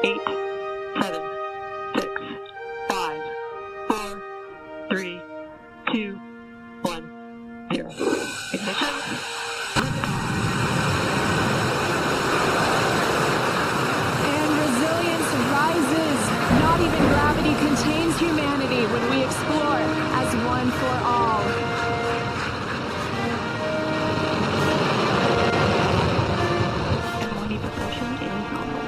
8, 7, 6, 5, 4, 3, 2, 1, 0. Ignition. And resilience rises. Not even gravity contains humanity when we explore as one for all. M1 propulsion is nominal.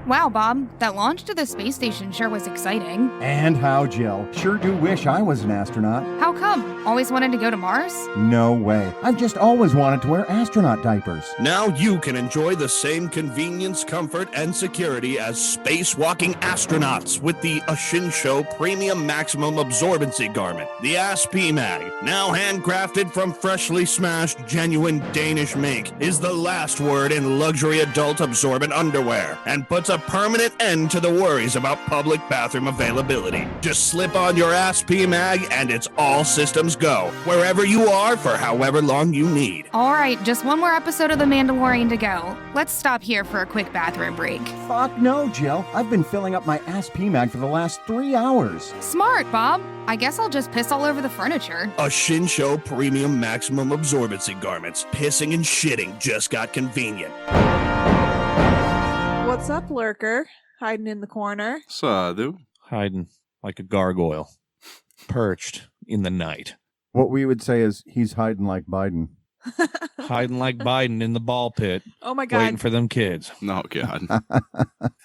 Wow, Bob, that launch to the space station sure was exciting. And how, Jill? Sure do wish I was an astronaut. How come? Always wanted to go to Mars? No way. I've just always wanted to wear astronaut diapers. Now you can enjoy the same convenience, comfort, and security as spacewalking astronauts with the Ashinsho Premium Maximum Absorbency Garment, the ASP-MAG, now handcrafted from freshly smashed, genuine Danish make, is the last word in luxury adult absorbent underwear, and puts a permanent end to the worries about public bathroom availability. Just slip on your ASP-MAG and it's all systems go, wherever you are for however long you need. All right, just one more episode of The Mandalorian to go. Let's stop here for a quick bathroom break. Fuck no, Jill. I've been filling up my ASP-MAG for the last 3 hours. Smart, Bob. I guess I'll just piss all over the furniture. Ashinsho Premium Maximum Absorbency Garments. Pissing and shitting just got convenient. What's up, lurker? Hiding in the corner. Sadu. Hiding like a gargoyle, perched in the night. What we would say is he's hiding like Biden. Hiding like Biden in the ball pit, Oh my god. waiting for them kids. No, God.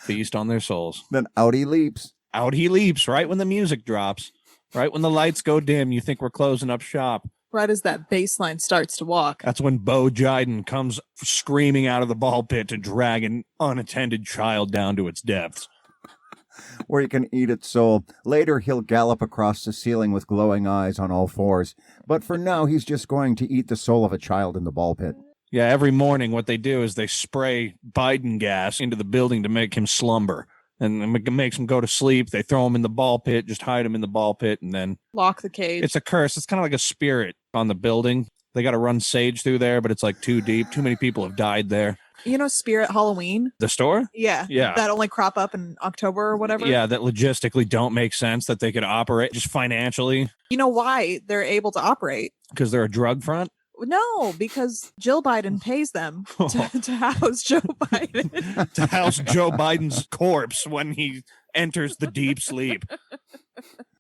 Feast on their souls. Then out he leaps. Out he leaps right when the music drops. Right when the lights go dim, you think we're closing up shop. Right as that baseline starts to walk. That's when Bo Jiden comes screaming out of the ball pit to drag an unattended child down to its depths. Where he can eat its soul. Later, he'll gallop across the ceiling with glowing eyes on all fours. But for now, he's just going to eat the soul of a child in the ball pit. Yeah, every morning what they do is they spray Biden gas into the building to make him slumber. And it makes him go to sleep. They throw him in the ball pit, just hide him in the ball pit, and then Lock the cage. it's a curse. It's kind of like a spirit on the building. They got to run sage through there, but it's like too deep. Too many people have died there. You know Spirit Halloween? The store? Yeah. Yeah. That only crop up in October or whatever? Yeah, that logistically don't make sense that they could operate just financially You know why they're able to operate? because they're a drug front. No, because Jill Biden pays them to house Joe Biden. To house Joe Biden's corpse when he enters the deep sleep.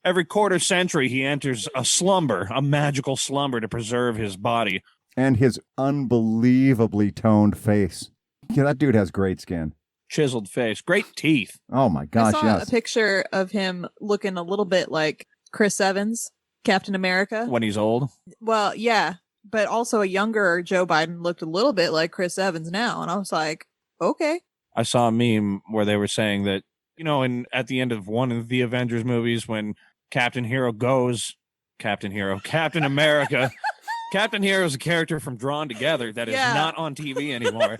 Every quarter century, he enters a slumber, a magical slumber to preserve his body. And his unbelievably toned face. Yeah, that dude has great skin. Chiseled face, great teeth. Oh my gosh, I saw yes. a picture of him looking a little bit like Chris Evans, Captain America. When he's old. Well, yeah, but also a younger Joe Biden looked a little bit like Chris Evans now. And I was like, okay. I saw a meme where they were saying that, you know, at the end of one of the Avengers movies, when Captain America. Captain Hero is a character from Drawn Together that is not on TV anymore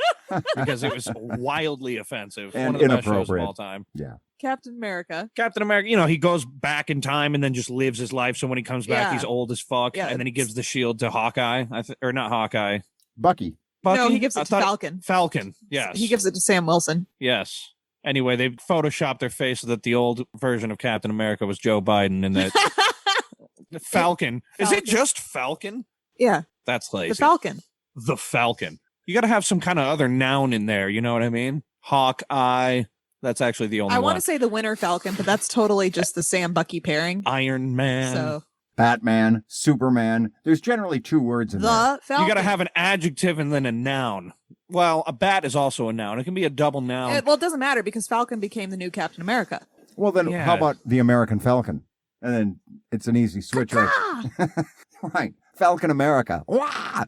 because it was wildly offensive. And one of the best shows of inappropriate. all time. Yeah. Captain America. Captain America, you know, he goes back in time and then just lives his life. So when he comes back, Yeah. he's old as fuck. Yeah, And then he gives the shield to Hawkeye. Or not Hawkeye. Bucky. Bucky? No, he gives I it to thought- Falcon. Falcon, yes. He gives it to Sam Wilson. Yes. Anyway, they photoshopped their face so that the old version of Captain America was Joe Biden and that Falcon. Is it just Falcon? Yeah, That's lazy. the Falcon. The Falcon. You got to have some kind of other noun in there. You know what I mean? Hawkeye. That's actually the only I one. want to say the Winter Falcon, but that's totally just the Sam Bucky pairing. Iron Man. So Batman, Superman. There's generally 2 words in there. the Falcon. You got to have an adjective and then a noun. Well, a bat is also a noun. It can be a double noun. Well, it doesn't matter because Falcon became the new Captain America. Well, then Yeah. how about the American Falcon? And then it's an easy switch. Right. Right. Falcon America. Wah!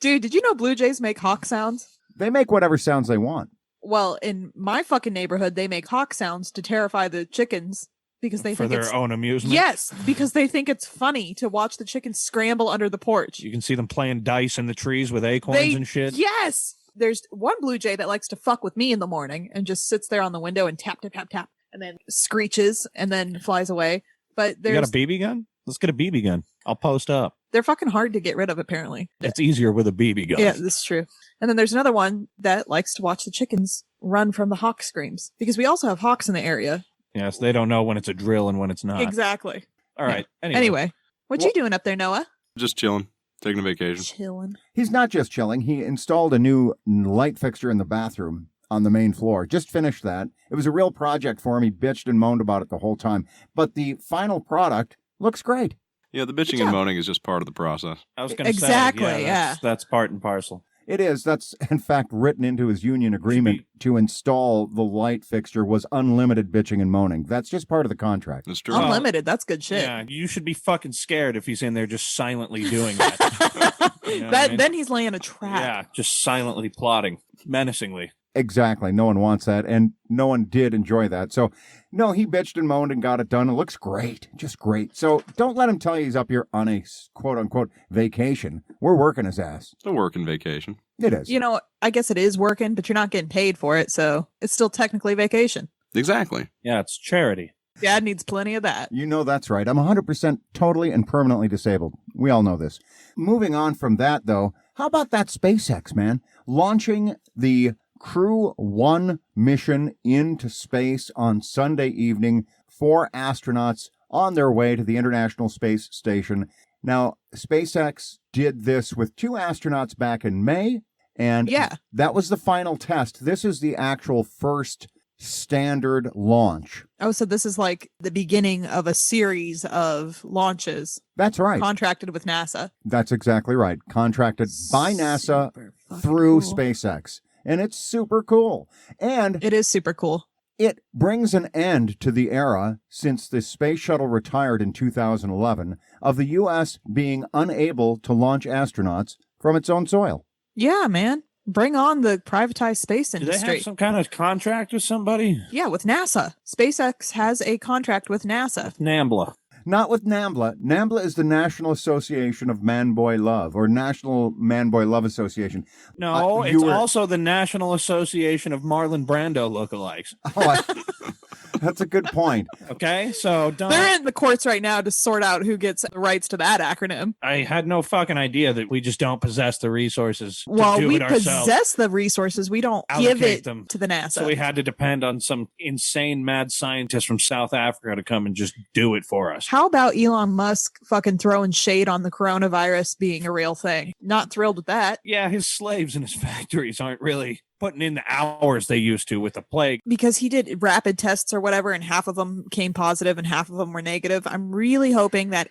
Dude, did you know Blue Jays make hawk sounds? They make whatever sounds they want. Well, in my fucking neighborhood, they make hawk sounds to terrify the chickens because they for think their it's own amusement. yes, because they think it's funny to watch the chickens scramble under the porch. You can see them playing dice in the trees with acorns and shit. Yes, there's one blue jay that likes to fuck with me in the morning and just sits there on the window and tap tap tap tap, and then screeches and then flies away. But You there's got a BB gun? Let's get a BB gun. I'll post up. They're fucking hard to get rid of, apparently. It's easier with a BB gun. Yeah, this is true. And then there's another one that likes to watch the chickens run from the hawk screams, because we also have hawks in the area. Yes, they don't know when it's a drill and when it's not. Exactly. All right. Anyway, what you doing up there, Noah? Just chilling, taking a vacation. Chilling. He's not just chilling. He installed a new light fixture in the bathroom on the main floor. Just finished that. It was a real project for him. He bitched and moaned about it the whole time. But the final product looks great. Yeah, the bitching and moaning is just part of the process. I was going to Exactly, say, that's part and parcel. It is. That's, in fact, written into his union agreement to install the light fixture was unlimited bitching and moaning. That's just part of the contract. That's true. Unlimited. That's good shit. Yeah, you should be fucking scared if he's in there just silently doing that. You know what I mean? Then he's laying a trap. Yeah, just silently plotting, menacingly. Exactly. No one wants that, and no one did enjoy that. So, no, he bitched and moaned and got it done. It looks great. Just great. So, don't let him tell you he's up here on a quote-unquote vacation. We're working his ass. It's a working vacation. It is. You know, I guess it is working, but you're not getting paid for it, so it's still technically vacation. Exactly. Yeah, it's charity. Dad needs plenty of that. You know that's right. I'm 100% totally and permanently disabled. We all know this. Moving on from that, though, how about that SpaceX, man? Launching the Crew 1 mission into space on Sunday evening. 4 astronauts on their way to the International Space Station. Now, SpaceX did this with 2 astronauts back in May, and that was the final test. This is the actual first standard launch. Oh, so this is like the beginning of a series of launches. That's right. Contracted with NASA. That's exactly right. Contracted by NASA through SpaceX. And it's super cool. And it is super cool. It brings an end to the era, since the space shuttle retired in 2011, of the U.S. being unable to launch astronauts from its own soil. Yeah, man. Bring on the privatized space industry. Do they have some kind of contract with somebody? Yeah, with NASA. SpaceX has a contract with NASA. NAMBLA. Not with NAMBLA. NAMBLA is the National Association of Man-Boy Love, or National Man-Boy Love Association. No, it's also the National Association of Marlon Brando lookalikes. That's a good point. Okay, so they're in the courts right now to sort out who gets the rights to that acronym. I had no fucking idea that we just don't possess the resources to do we it ourselves. Possess the resources. We don't give it to the NASA. So we had to depend on some insane mad scientist from South Africa to come and just do it for us. How about Elon Musk fucking throwing shade on the coronavirus being a real thing? Not thrilled with that. Yeah, his slaves in his factories aren't really putting in the hours they used to with the plague. Because he did rapid tests or whatever, and half of them came positive and half of them were negative. I'm really hoping that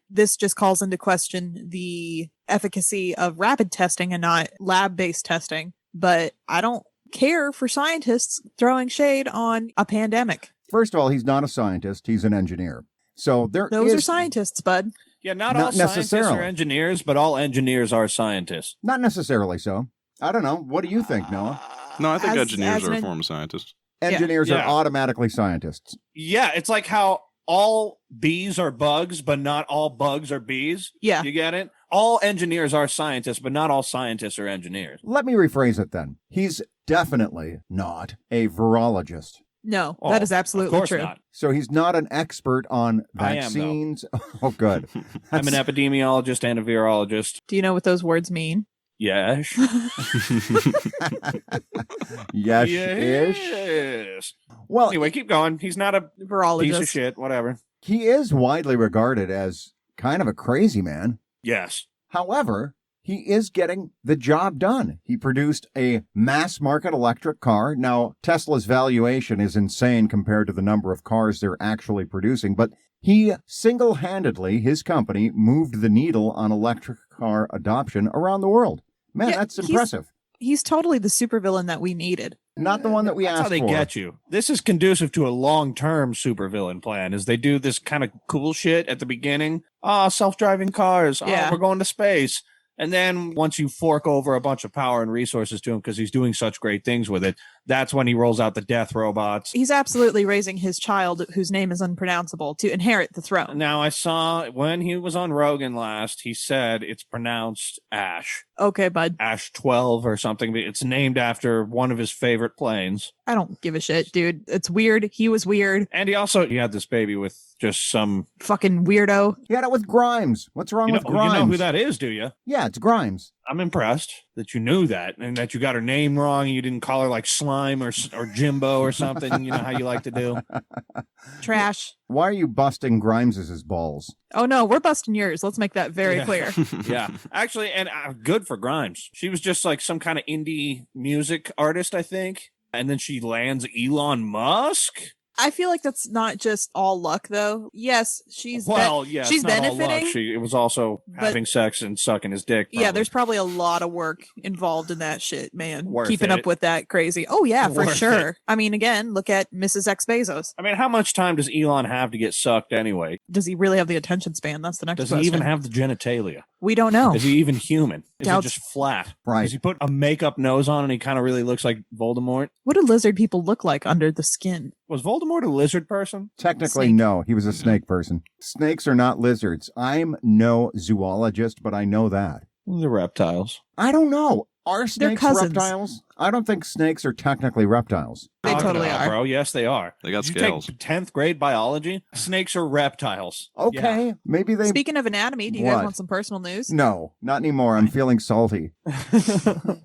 this just calls into question the efficacy of rapid testing and not lab-based testing. But I don't care for scientists throwing shade on a pandemic. First of all, he's not a scientist. He's an engineer. So those are scientists, bud. Yeah, not all scientists are engineers, but all engineers are scientists. Not necessarily so. I don't know. What do you think, Noah? No, I think engineers are a form of scientists. Engineers are automatically scientists. Yeah, it's like how all bees are bugs, but not all bugs are bees. Yeah. You get it? All engineers are scientists, but not all scientists are engineers. Let me rephrase it then. He's definitely not a virologist. No, that is absolutely true. Not. So he's not an expert on vaccines. Oh, good. I'm an epidemiologist and a virologist. Do you know what those words mean? Yes. Yes. Well, anyway, keep going. He's not a virologist. Piece of shit, whatever. He is widely regarded as kind of a crazy man. Yes. However, he is getting the job done. He produced a mass market electric car. Now, Tesla's valuation is insane compared to the number of cars they're actually producing, but he single-handedly, his company, moved the needle on electric car adoption around the world. Man, that's impressive. He's totally the supervillain that we needed. Not the one that we asked for. That's how they get you. This is conducive to a long-term supervillain plan, is they do this kind of cool shit at the beginning. Self-driving cars. We're going to space. And then once you fork over a bunch of power and resources to him because he's doing such great things with it, That's when he rolls out the death robots. He's absolutely raising his child, whose name is unpronounceable, to inherit the throne. Now, I saw when he was on Rogan last, he said it's pronounced Ash. Okay, bud. Ash 12 or something. It's named after one of his favorite planes. I don't give a shit, dude. It's weird. He was weird. And he had this baby with just some fucking weirdo. He had it with Grimes. What's wrong with Grimes? You know who that is, do you? Yeah, it's Grimes. I'm impressed that you knew that and that you got her name wrong and you didn't call her like Slime or Jimbo or something. You know how you like to do. Trash. Why are you busting Grimes's balls? Oh, no, we're busting yours. Let's make that very clear. Yeah. Actually, and good for Grimes. She was just like some kind of indie music artist, I think. And then she lands Elon Musk. I feel like that's not just all luck, though. Yes, she's she's benefiting. It was also having sex and sucking his dick. Probably. Yeah, there's probably a lot of work involved in that shit, man. Keeping up with that crazy. Oh, yeah, for sure. I mean, again, look at Mrs. X Bezos. I mean, how much time does Elon have to get sucked anyway? Does he really have the attention span? That's the next question. Does he even have the genitalia? We don't know. Is he even human? Is he just flat? Right. Does he put a makeup nose on and he kind of really looks like Voldemort? What do lizard people look like under the skin? Was Voldemort a lizard person? Technically, Snake. no. He was a snake person. Snakes are not lizards. I'm no zoologist, but I know that. The reptiles. I don't know. Are They're snakes cousins. reptiles? I don't think snakes are technically reptiles. They totally are. Bro. Yes, they are. They got Did scales. You take 10th grade biology? Snakes are reptiles. Okay. Yeah. Maybe they... Speaking of anatomy, do you What? guys want some personal news? No, not anymore. I'm feeling salty.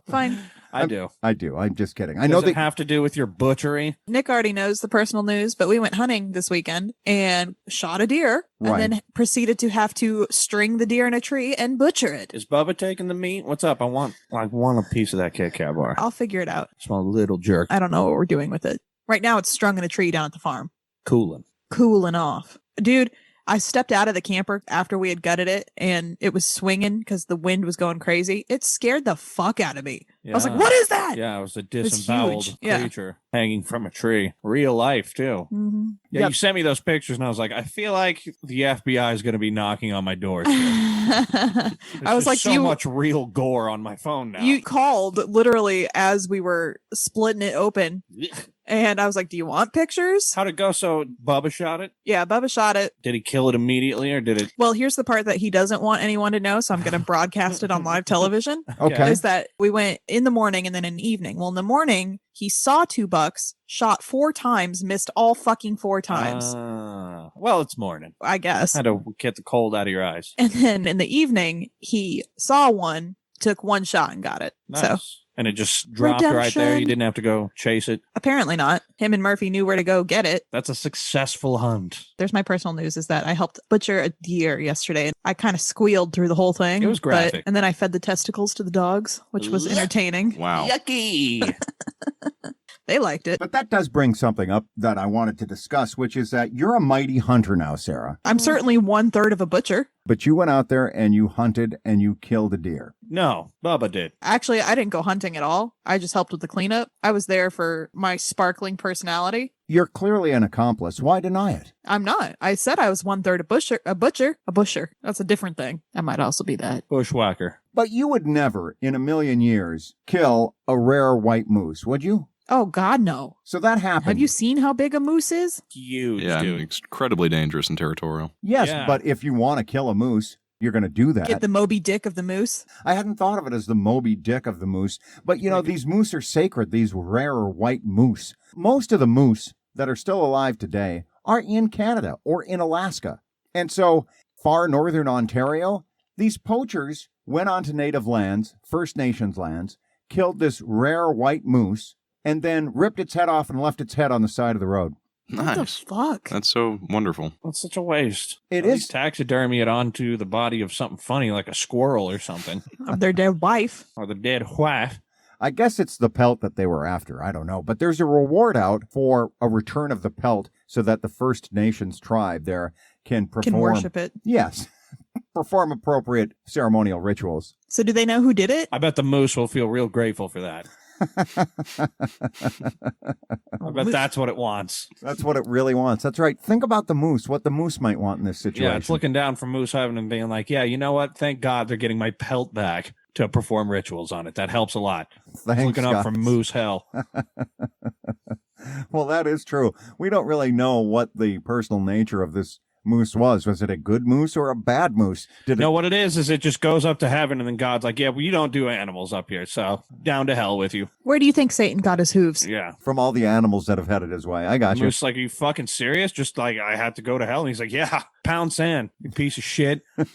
Fine. I do. I do. I'm just kidding. I Does know it that... have to do with your butchery? Nick already knows the personal news, but we went hunting this weekend and shot a deer Right. and then proceeded to have to string the deer in a tree and butcher it. Is Bubba taking the meat? What's up? I want a piece of that Kit Kat bar. I'll figure it out. Small little jerk. I don't know what we're doing with it. Right now it's strung in a tree down at the farm. Cooling. Cooling off. Dude, I stepped out of the camper after we had gutted it and it was swinging because the wind was going crazy. It scared the fuck out of me. I was like, what is that? Yeah, it was a was disemboweled huge. Yeah. creature hanging from a tree. Real life, too. Mm-hmm. Yeah, Yep. you sent me those pictures, and I was like, I feel like the FBI is going to be knocking on my door soon. I was There's like, so much real gore on my phone now. You called literally as we were splitting it open. And I was like, do you want pictures? How'd it go? So Bubba shot it? Yeah, Bubba shot it. Did he kill it immediately, or did it? Well, here's the part that he doesn't want anyone to know, so I'm going to broadcast it on live television. Okay. Is that we went in the morning and then in the evening. Well, in the morning, he saw 2 bucks, shot 4 times, missed all fucking 4 times, Well, it's morning. I guess. Had to get the cold out of your eyes. And then in the evening, he saw one, took 1 shot and got it. Nice. So And it just dropped right there. Redemption. You didn't have to go chase it. apparently not. Him and Murphy knew where to go get it. That's a successful hunt. There's my personal news is that I helped butcher a deer yesterday and I kind of squealed through the whole thing. It was graphic. And then I fed the testicles to the dogs, which was entertaining. Wow. Yucky. They liked it. But that does bring something up that I wanted to discuss, which is that you're a mighty hunter now, Sarah. I'm certainly 1/3 of a butcher. But you went out there and you hunted and you killed a deer. No, Bubba did. Actually, I didn't go hunting at all. I just helped with the cleanup. I was there for my sparkling personality. You're clearly an accomplice. Why deny it? I'm not. I said I was 1/3 a butcher. That's a different thing. I might also be that. Bushwhacker. But you would never, in a million years, kill a rare white moose, would you? Oh, God, no. So that happened. Have you seen how big a moose is? Huge, Yeah, dude. incredibly dangerous and territorial. Yes, Yeah. but if you want to kill a moose, you're going to do that. Get the Moby Dick of the moose? I hadn't thought of it as the Moby Dick of the moose. But, you know, these moose are sacred, these rare white moose. Most of the moose that are still alive today are in Canada or in Alaska. And so, far northern Ontario, these poachers went onto native lands, First Nations lands, killed this rare white moose, and then ripped its head off and left its head on the side of the road. What the Nice. fuck? That's so wonderful. That's such a waste. It At is. least taxidermy it onto the body of something funny like a squirrel or something. Of their dead wife. Or the dead wife. I guess it's the pelt that they were after. I don't know. But there's a reward out for a return of the pelt so that the First Nations tribe there can perform. Can worship it. Yes. Perform appropriate ceremonial rituals. So do they know who did it? I bet the moose will feel real grateful for that. I bet that's what it wants. That's what it really wants. That's right. Think about the moose, what the moose might want in this situation. Yeah, it's looking down from Moose Heaven and being like, yeah, you know what? Thank God they're getting my pelt back. to perform rituals on it. That helps a lot. Thanks, Looking up guys. from moose hell. Well, that is true. We don't really know what the personal nature of this moose was. Was it a good moose or a bad moose? No, what it is it just goes up to heaven, and then God's like, yeah, well, you don't do animals up here, so down to hell with you. Where do you think Satan got his hooves? Yeah. From all the animals that have headed his way. I got you. Moose like, are you fucking serious? Just like, I had to go to hell. And he's like, yeah, pound sand, you piece of shit. And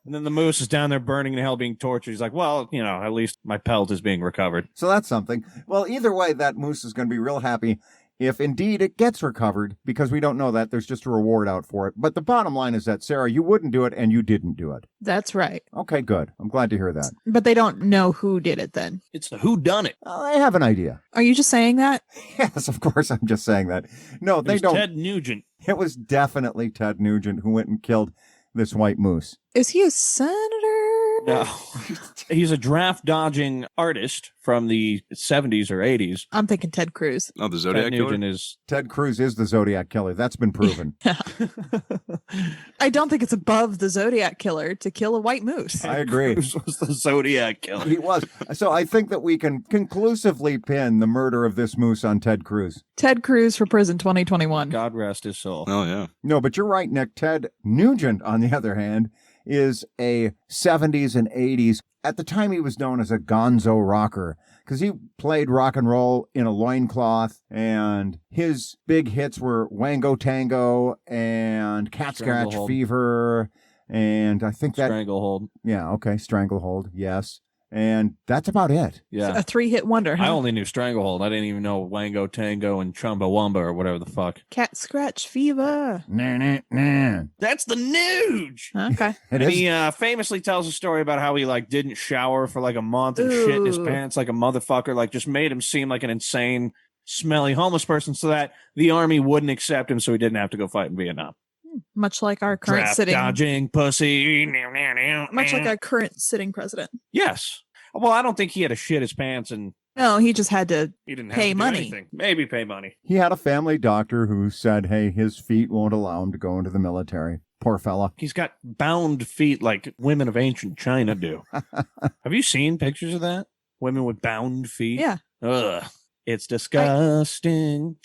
then the moose is down there burning in hell being tortured. He's like, well, at least my pelt is being recovered. So that's something. Well, either way, that moose is going to be real happy if indeed it gets recovered, because we don't know that. There's just a reward out for it. But the bottom line is that, Sarah, you wouldn't do it and you didn't do it. That's right. Okay, good. I'm glad to hear that. But they don't know who did it then. It's the who done it. I have an idea. Are you just saying that? Yes, of course I'm just saying that. No, It they was don't. Ted Nugent. It was definitely Ted Nugent who went and killed this white moose. Is he a senator? No. He's a draft dodging artist from the 70s or 80s. I'm thinking Ted Cruz. Oh, the Zodiac Ted Killer? Nugent is. Ted Cruz is the Zodiac Killer. That's been proven. I don't think it's above the Zodiac Killer to kill a white moose. I agree. Cruz was the Zodiac Killer. He was. So I think that we can conclusively pin the murder of this moose on Ted Cruz. Ted Cruz for prison 2021. God rest his soul. Oh, yeah. No, but you're right, Nick. Ted Nugent, on the other hand, is a 70s and 80s. At the time, he was known as a gonzo rocker because he played rock and roll in a loincloth, and his big hits were Wango Tango and Cat Scratch Stranglehold. Fever, and I think that... Stranglehold. Yeah, okay, Stranglehold, yes. And that's about it. Yeah. A 3-hit wonder, huh? I only knew Stranglehold. I didn't even know Wango Tango and Chumbawamba or whatever the fuck. Cat Scratch Fever. Nah, nah, nah. That's the Nuge. Okay. It And is. he famously tells a story about how he didn't shower for a month and shit in his Ooh. pants like a motherfucker, just made him seem like an insane, smelly homeless person so that the army wouldn't accept him, so he didn't have to go fight in Vietnam. Much like our current Draft sitting. dodging pussy. Much like our current sitting president. Yes. Well, I don't think he had to shit his pants and No, he just had to. he didn't have Pay to do money. anything. Maybe pay money. He had a family doctor who said, hey, his feet won't allow him to go into the military. Poor fella. He's got bound feet like women of ancient China do. Have you seen pictures of that? Women with bound feet? Yeah. Ugh. It's disgusting.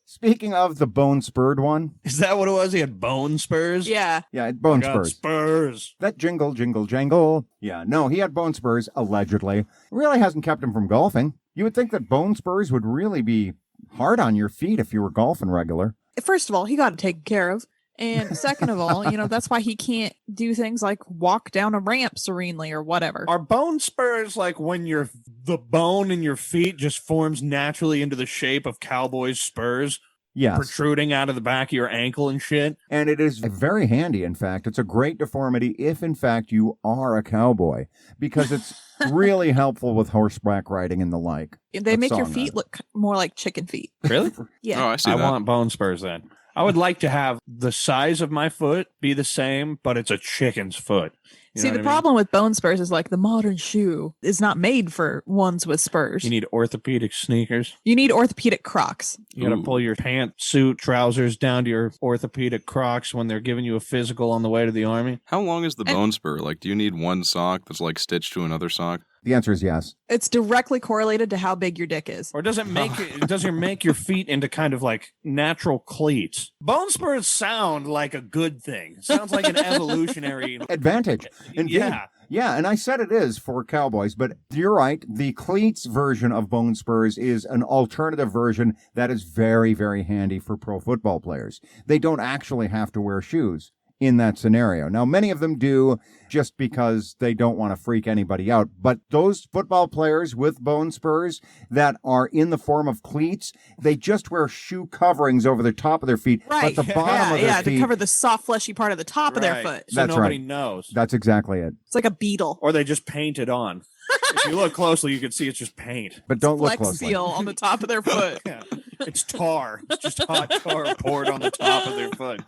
Speaking of the bone spurred one, Is that what it was? He had bone spurs? Yeah. yeah, bone I got spurs. spurs. That jingle, jingle, jangle. Yeah, no, he had bone spurs, allegedly. Really hasn't kept him from golfing. You would think that bone spurs would really be hard on your feet if you were golfing regular. First of all, he got it taken care of. And second of all, that's why he can't do things like walk down a ramp serenely or whatever. Are bone spurs like when the bone in your feet just forms naturally into the shape of cowboys' spurs? Yes. Protruding out of the back of your ankle and shit? And it is very handy, in fact. It's a great deformity if, in fact, you are a cowboy, because it's really helpful with horseback riding and the like. They That make your song, feet look more like chicken feet. Really? Yeah. Oh, I see I that. want bone spurs then. I would like to have the size of my foot be the same, but it's a chicken's foot. You See, know the what I mean? problem with bone spurs is the modern shoe is not made for ones with spurs. You need orthopedic sneakers. You need orthopedic Crocs. You got to Ooh. pull your pantsuit trousers down to your orthopedic Crocs when they're giving you a physical on the way to the army. How long is the bone spur? Do you need one sock that's stitched to another sock? The answer is yes. It's directly correlated to how big your dick is. Or does it make your feet into kind of natural cleats? Bone spurs sound like a good thing. It sounds like an evolutionary Advantage. Indeed. Yeah. Yeah, and I said it is for cowboys, but you're right. The cleats version of bone spurs is an alternative version that is very, very handy for pro football players. They don't actually have to wear shoes in that scenario. Now, many of them do just because they don't want to freak anybody out. But those football players with bone spurs that are in the form of cleats, they just wear shoe coverings over the top of their feet. Right. But the bottom of their yeah, feet, to cover the soft, fleshy part of the top of their Right. foot. So That's nobody right. knows. that's exactly it. It's like a beetle. Or they just paint it on. If you look closely, you can see it's just paint. But don't look Flex closely. seal on the top of their foot. Yeah. It's tar. It's just hot tar poured on the top of their foot.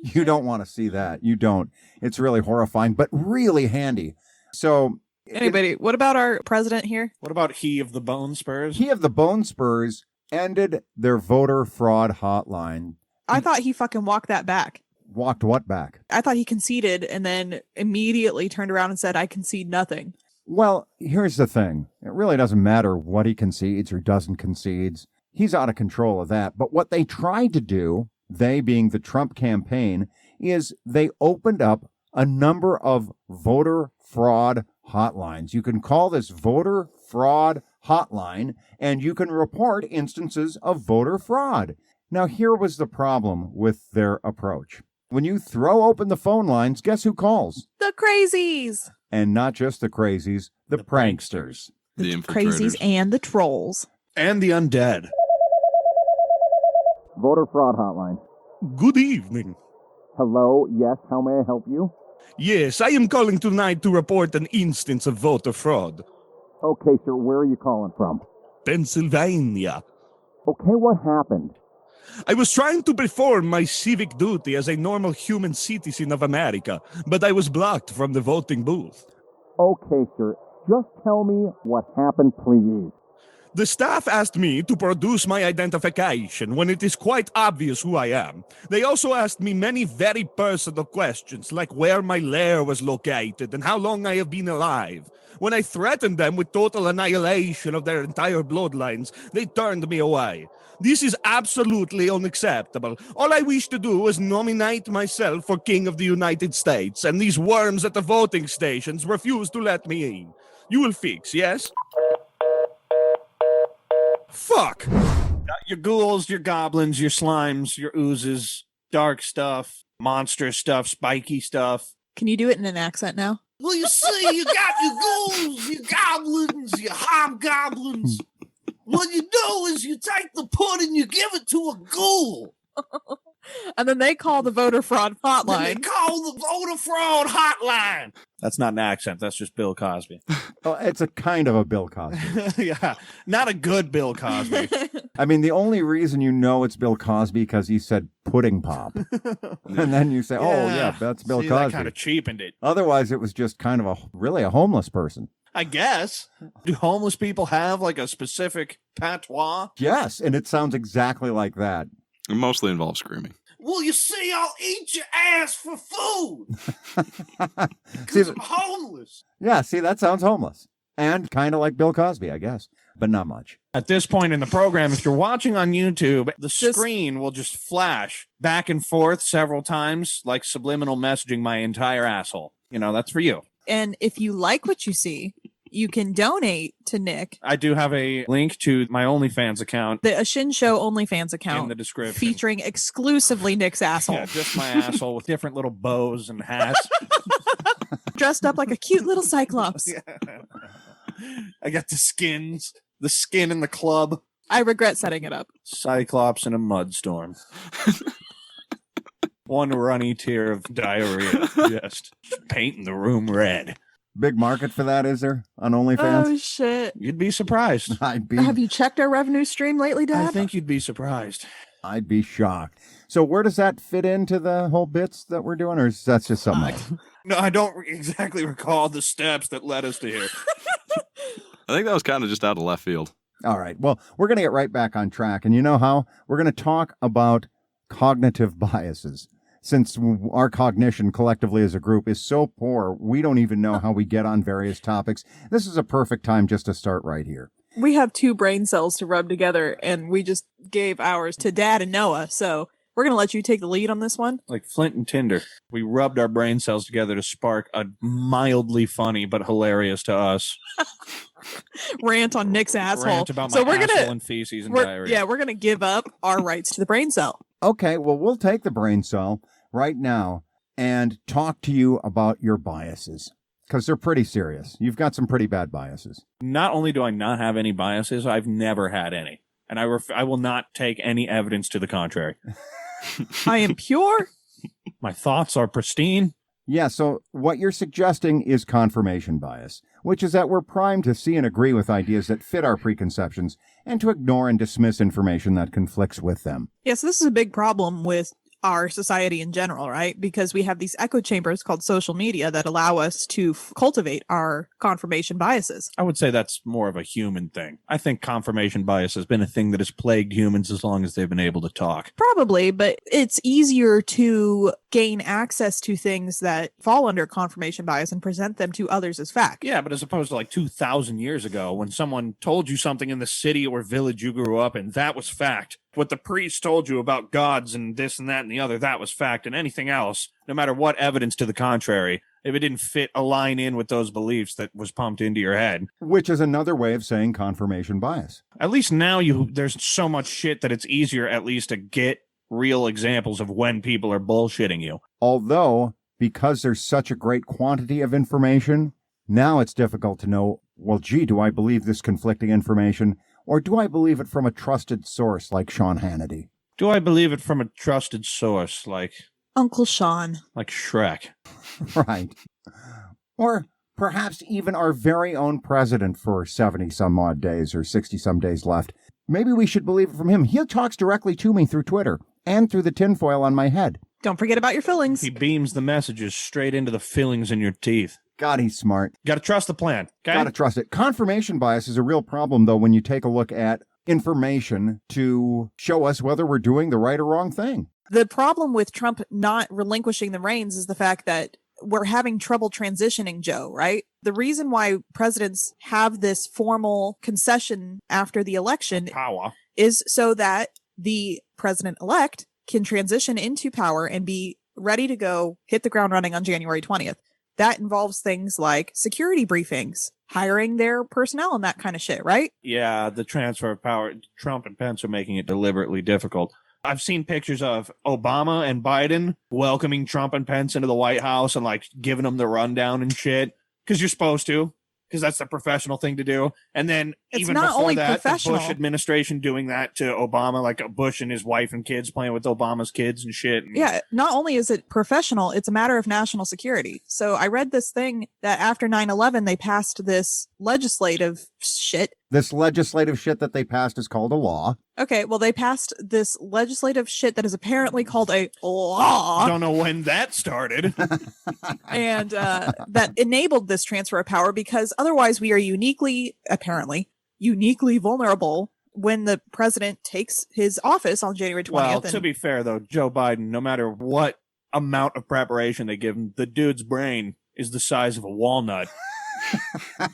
You don't want to see that. You don't. It's really horrifying, but really handy. So Anybody, what about our president here? What about he of the bone spurs? he of the bone spurs ended their voter fraud hotline. I thought he fucking walked that back. Walked what back? I thought he conceded and then immediately turned around and said, I concede nothing. Well, here's the thing. It really doesn't matter what he concedes or doesn't concedes. He's out of control of that. But what they tried to do, they being the Trump campaign, is they opened up a number of voter fraud hotlines. You can call this voter fraud hotline, and you can report instances of voter fraud. Now, here was the problem with their approach. When you throw open the phone lines, guess who calls? The crazies. And not just the crazies, the pranksters. The Crazies infiltrators. and the trolls. And the undead. Voter fraud hotline. Good evening. Hello, yes, how may I help you? Yes, I am calling tonight to report an instance of voter fraud. Okay, sir, where are you calling from? Pennsylvania. Okay, what happened? I was trying to perform my civic duty as a normal human citizen of America, but I was blocked from the voting booth. Okay, sir, just tell me what happened, please. The staff asked me to produce my identification when it is quite obvious who I am. They also asked me many very personal questions, like where my lair was located and how long I have been alive. When I threatened them with total annihilation of their entire bloodlines, they turned me away. This is absolutely unacceptable. All I wish to do is nominate myself for King of the United States, and these worms at the voting stations refuse to let me in. You will fix, yes? Fuck! Your ghouls, your goblins, your slimes, your oozes, dark stuff, monster stuff, spiky stuff. Can you do it in an accent now? Well, you see, you got your ghouls, your goblins, your hobgoblins. What you do is you take the pudding, you give it to a ghoul. And then they call the voter fraud And they hotline. call the voter fraud hotline. That's not an accent. That's just Bill Cosby. Oh, it's a kind of a Bill Cosby. Yeah, not a good Bill Cosby. I mean, the only reason you know it's Bill Cosby because he said pudding pop. And then you say, oh, yeah, that's Bill See, Cosby. That kind of cheapened it. Otherwise, it was just kind of really a homeless person. I guess. Do homeless people have like a specific patois? Yes, and it sounds exactly like that. It mostly involves screaming. Well, you see, I'll eat your ass for food. See, Because I'm homeless. yeah, see, that sounds homeless. And kind of like Bill Cosby, I guess, but not much. At this point in the program, if you're watching on YouTube, the Just- screen will just flash back and forth several times, like subliminal messaging my entire asshole. You know, that's for you. And if you like what you see, you can donate to Nick. I do have a link to my OnlyFans account The Ashin Show OnlyFans in the account description. featuring exclusively Nick's asshole. Yeah, just my asshole with different little bows and hats. Dressed up like a cute little cyclops. I got the skin in the club. I regret setting it up. Cyclops in a mudstorm. One runny tear of diarrhea. Just painting the room red. Big market for that, is there, on OnlyFans? Oh, shit. You'd be surprised. Have you checked our revenue stream lately, Dad? I think you'd be surprised. I'd be shocked. So where does that fit into the whole bits that we're doing, or is that just something else? No, I don't exactly recall the steps that led us to here. I think that was kind of just out of left field. All right. Well, we're going to get right back on track. And you know how? We're going to talk about cognitive biases. Since our cognition collectively as a group is so poor, we don't even know how we get on various topics. This is a perfect time just to start right here. We have two brain cells to rub together, and we just gave ours to Dad and Noah, so we're going to let you take the lead on this one. Like Flint and Tinder. We rubbed our brain cells together to spark a mildly funny but hilarious to us Rant on Nick's asshole. rant about my So we're asshole gonna, and feces and we're, diarrhea. yeah, we're going to give up our rights to the brain cell. Okay, well, we'll take the brain cell right now and talk to you about your biases, because they're pretty serious. You've got some pretty bad biases. Not only do I not have any biases, I've never had any. And I will not take any evidence to the contrary. I am pure. My thoughts are pristine. Yeah, so what you're suggesting is confirmation bias, which is that we're primed to see and agree with ideas that fit our preconceptions and to ignore and dismiss information that conflicts with them. Yeah, so this is a big problem with our society in general, right? Because we have these echo chambers called social media that allow us to cultivate our confirmation biases. I would say that's more of a human thing. I think confirmation bias has been a thing that has plagued humans as long as they've been able to talk. Probably, but it's easier to gain access to things that fall under confirmation bias and present them to others as fact. Yeah, but as opposed to like 2,000 years ago when someone told you something in the city or village you grew up in, that was fact. What the priest told you about gods and this and that and the other, that was fact. And anything else, no matter what evidence to the contrary, if it didn't align in with those beliefs that was pumped into your head. Which is another way of saying confirmation bias. At least now there's so much shit that it's easier at least to get real examples of when people are bullshitting you. Although, because there's such a great quantity of information, now it's difficult to know, well, gee, do I believe this conflicting information, or do I believe it from a trusted source like Sean Hannity? Do I believe it from a trusted source like Uncle Sean. Like Shrek? Right. Or perhaps even our very own president for 70-some odd days or 60-some days left. Maybe we should believe it from him. He talks directly to me through Twitter and through the tinfoil on my head. Don't forget about your fillings. He beams the messages straight into the fillings in your teeth. God, he's smart. Got to trust the plan. Okay? Got to trust it. Confirmation bias is a real problem, though, when you take a look at information to show us whether we're doing the right or wrong thing. The problem with Trump not relinquishing the reins is the fact that we're having trouble transitioning, Joe, right? The reason why presidents have this formal concession after the election power is so that the president-elect can transition into power and be ready to go hit the ground running on January 20th. That involves things like security briefings, hiring their personnel and that kind of shit, right? Yeah, the transfer of power. Trump and Pence are making it deliberately difficult. I've seen pictures of Obama and Biden welcoming Trump and Pence into the White House and like giving them the rundown and shit. Because you're supposed to. Because that's the professional thing to do. And then It's even not before only that, the professional. Bush administration doing that to Obama, like Bush and his wife and kids playing with Obama's kids and shit. And Yeah, not only is it professional, it's a matter of national security. So I read this thing that after 9/11, they passed this legislative shit. This legislative shit that they passed is called a law. Okay, well, they passed this legislative shit that is apparently called a I law, don't know when that started. and that enabled this transfer of power because otherwise we are apparently uniquely vulnerable when the president takes his office on January 20th. Well, to be fair, though, Joe Biden, no matter what amount of preparation they give him, the dude's brain is the size of a walnut.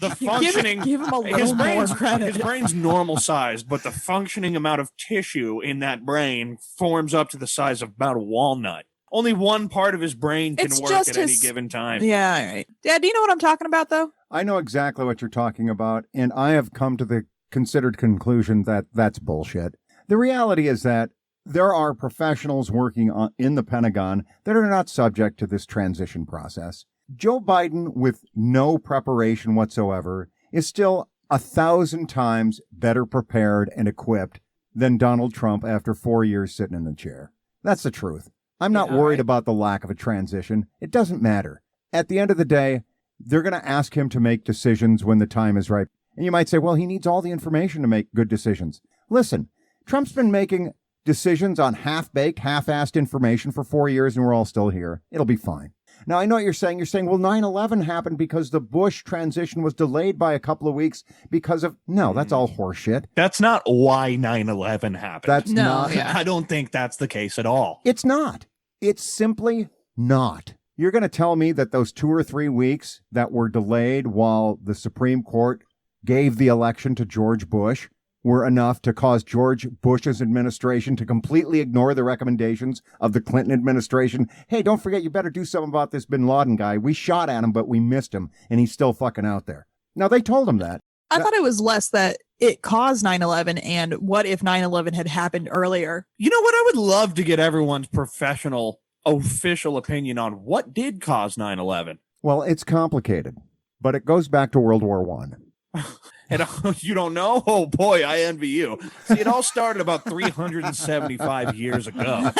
The functioning, give him a little more credit. His brain's normal sized, but the functioning amount of tissue in that brain forms up to the size of about a walnut. Only one part of his brain can It's work just at any his- given time. Yeah, all right. Dad, do you know what I'm talking about, though? I know exactly what you're talking about, and I have come to the considered conclusion that that's bullshit. The reality is that there are professionals working in the Pentagon that are not subject to this transition process. Joe Biden, with no preparation whatsoever, is still 1,000 times better prepared and equipped than Donald Trump after 4 years sitting in the chair. That's the truth. I'm not worried about the lack of a transition. It doesn't matter. At the end of the day, they're going to ask him to make decisions when the time is right. And you might say, well, he needs all the information to make good decisions. Listen, Trump's been making decisions on half-baked, half-assed information for 4 years, and we're all still here. It'll be fine. Now, I know what you're saying. You're saying, well, 9/11 happened because the Bush transition was delayed by a couple of weeks because of... No, that's all horseshit. That's not why 9/11 happened. That's No, not... yeah. I don't think that's the case at all. It's not. It's simply not. You're going to tell me that those 2 or 3 weeks that were delayed while the Supreme Court gave the election to George Bush were enough to cause George Bush's administration to completely ignore the recommendations of the Clinton administration? Hey, don't forget, you better do something about this bin Laden guy. We shot at him, but we missed him, and he's still fucking out there. Now, they told him that. I thought it was less that it caused 9/11 and what if 9/11 had happened earlier? You know what? I would love to get everyone's professional, official opinion on what did cause 9/11. Well, it's complicated, but it goes back to World War I. And you don't know? Oh boy, I envy you. See, it all started about 375 years ago.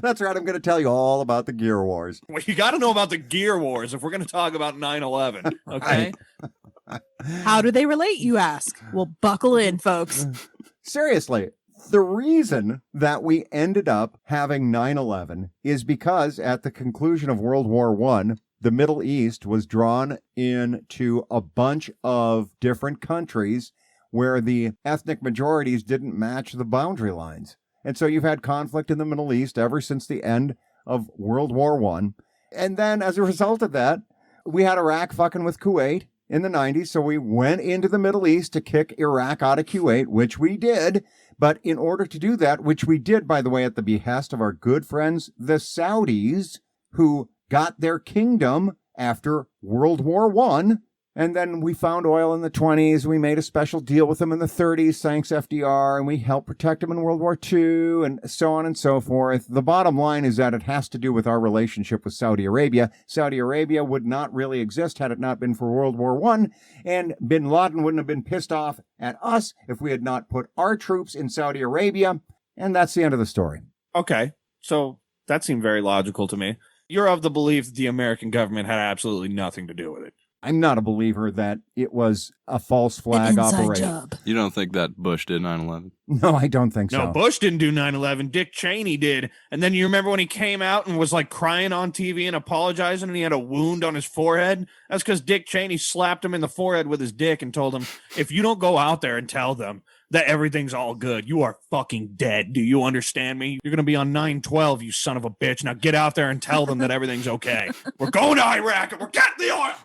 That's right. I'm going to tell you all about the Gear Wars. Well, you got to know about the Gear Wars if we're going to talk about 9/11. Okay. How do they relate, you ask? Well, buckle in, folks. Seriously, the reason that we ended up having 9/11 is because at the conclusion of World War I, the Middle East was drawn into a bunch of different countries where the ethnic majorities didn't match the boundary lines. And so you've had conflict in the Middle East ever since the end of World War One. And then as a result of that, we had Iraq fucking with Kuwait in the 90s. So we went into the Middle East to kick Iraq out of Kuwait, which we did. But in order to do that, which we did, by the way, at the behest of our good friends, the Saudis, who got their kingdom after World War One. And then we found oil in the 20s. We made a special deal with them in the 30s, thanks FDR, and we helped protect them in World War II, and so on and so forth. The bottom line is that it has to do with our relationship with Saudi Arabia. Saudi Arabia would not really exist had it not been for World War I, and bin Laden wouldn't have been pissed off at us if we had not put our troops in Saudi Arabia, and that's the end of the story. Okay, so that seemed very logical to me. You're of the belief that the American government had absolutely nothing to do with it. I'm not a believer that it was a false flag operation. You don't think that Bush did 9/11? No, I don't think so. No, Bush didn't do 9/11. Dick Cheney did. And then you remember when he came out and was like crying on TV and apologizing and he had a wound on his forehead? That's because Dick Cheney slapped him in the forehead with his dick and told him, if you don't go out there and tell them that everything's all good, you are fucking dead. Do you understand me? You're going to be on 9/12, you son of a bitch. Now get out there and tell them that everything's okay. We're going to Iraq and we're getting the oil.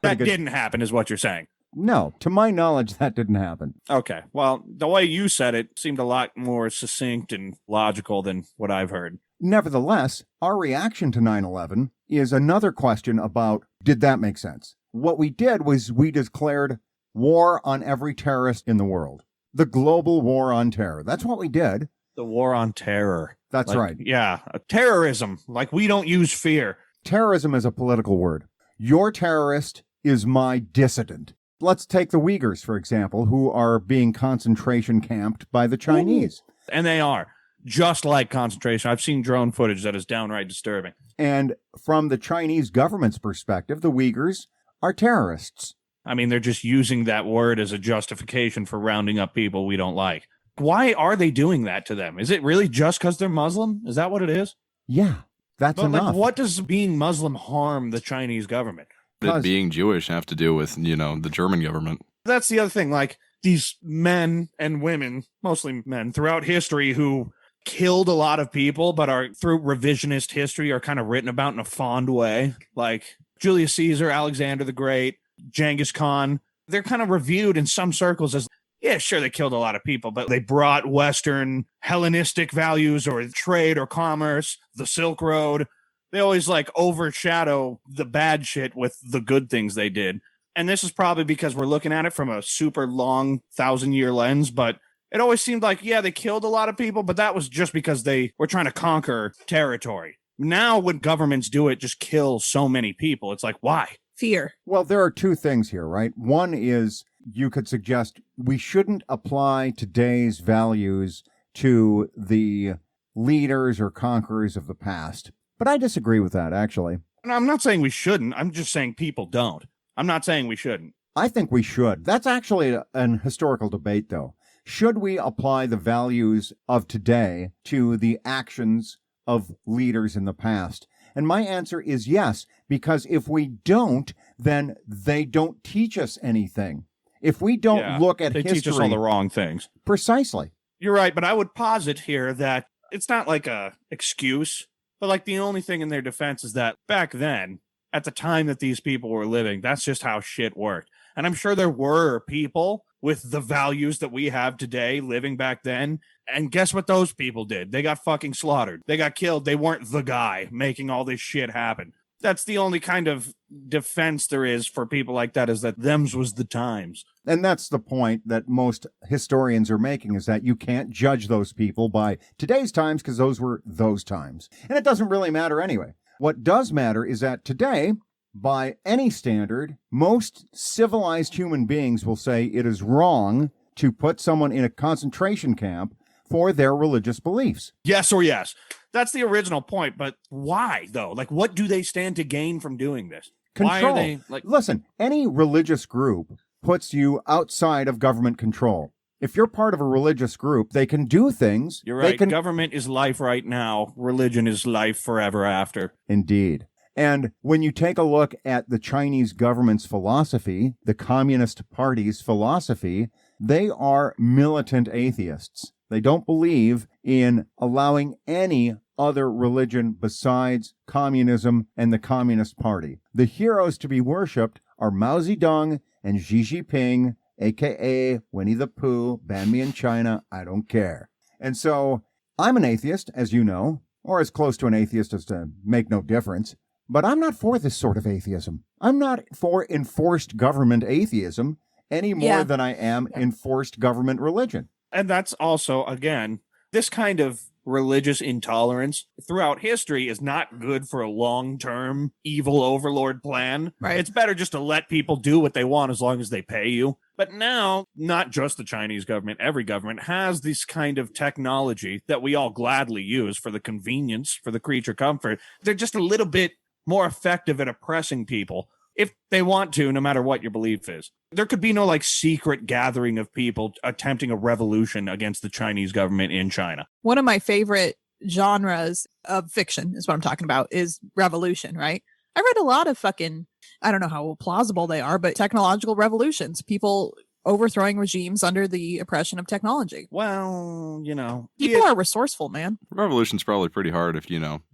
That didn't happen is what you're saying. No, to my knowledge, that didn't happen. Okay. Well, the way you said it seemed a lot more succinct and logical than what I've heard. Nevertheless, our reaction to 9/11 is another question about, did that make sense? What we did was we declared war on every terrorist in the world. The global war on terror. That's what we did. The war on terror. That's right. Yeah. Terrorism. Like, we don't use fear. Terrorism is a political word. Your terrorist is my dissident. Let's take the Uyghurs, for example, who are being concentration camped by the Chinese. And they are. Just like concentration. I've seen drone footage that is downright disturbing. And from the Chinese government's perspective, the Uyghurs are terrorists. I mean, they're just using that word as a justification for rounding up people we don't like. Why are they doing that to them? Is it really just because they're Muslim? Is that what it is? Yeah, that's enough. Like, what does being Muslim harm the Chinese government? Did being Jewish have to do with, the German government? That's the other thing. Like, these men and women, mostly men, throughout history who killed a lot of people, but are, through revisionist history, are kind of written about in a fond way. Like Julius Caesar, Alexander the Great, Genghis Khan. They're kind of reviewed in some circles as, yeah, sure, they killed a lot of people, but they brought Western Hellenistic values or trade or commerce, the Silk Road. They always overshadow the bad shit with the good things they did. And this is probably because we're looking at it from a super long 1,000-year lens, but it always seemed like, yeah, they killed a lot of people, but that was just because they were trying to conquer territory. Now when governments do it, just kill so many people. It's like, why? Fear. Well, there are two things here, right? One is you could suggest we shouldn't apply today's values to the leaders or conquerors of the past. But I disagree with that, actually. And I'm not saying we shouldn't. I'm just saying people don't. I'm not saying we shouldn't. I think we should. That's actually an historical debate, though. Should we apply the values of today to the actions of leaders in the past? And my answer is yes, because if we don't, then they don't teach us anything. If we don't look at history... They teach us all the wrong things. Precisely. You're right, but I would posit here that it's not like a excuse, but the only thing in their defense is that back then, at the time that these people were living, that's just how shit worked. And I'm sure there were people with the values that we have today living back then. And guess what those people did? They got fucking slaughtered. They got killed. They weren't the guy making all this shit happen. That's the only kind of defense there is for people like that, is that them's was the times. And that's the point that most historians are making, is that you can't judge those people by today's times because those were those times. And it doesn't really matter anyway. What does matter is that today, by any standard, most civilized human beings will say it is wrong to put someone in a concentration camp for their religious beliefs. Yes or yes. That's the original point, but why, though? What do they stand to gain from doing this? Control. Why are they, Listen, any religious group puts you outside of government control. If you're part of a religious group, they can do things. You're right. Government is life right now. Religion is life forever after. Indeed. And when you take a look at the Chinese government's philosophy, the Communist Party's philosophy, they are militant atheists. They don't believe in allowing any other religion besides communism and the Communist Party. The heroes to be worshipped are Mao Zedong and Xi Jinping, a.k.a. Winnie the Pooh, ban me in China, I don't care. And so I'm an atheist, as you know, or as close to an atheist as to make no difference. But I'm not for this sort of atheism. I'm not for enforced government atheism any more than I am enforced government religion. And that's also, again, this kind of religious intolerance throughout history is not good for a long-term evil overlord plan. Right. It's better just to let people do what they want as long as they pay you. But now, not just the Chinese government, every government has this kind of technology that we all gladly use for the convenience, for the creature comfort. They're just a little bit more effective at oppressing people if they want to, no matter what your belief is. There could be no like secret gathering of people attempting a revolution against the Chinese government in China. One of my favorite genres of fiction is what I'm talking about is revolution, right? I read a lot of fucking, I don't know how plausible they are, but technological revolutions, people overthrowing regimes under the oppression of technology. Well, you know, People are resourceful, man. Revolution's probably pretty hard if,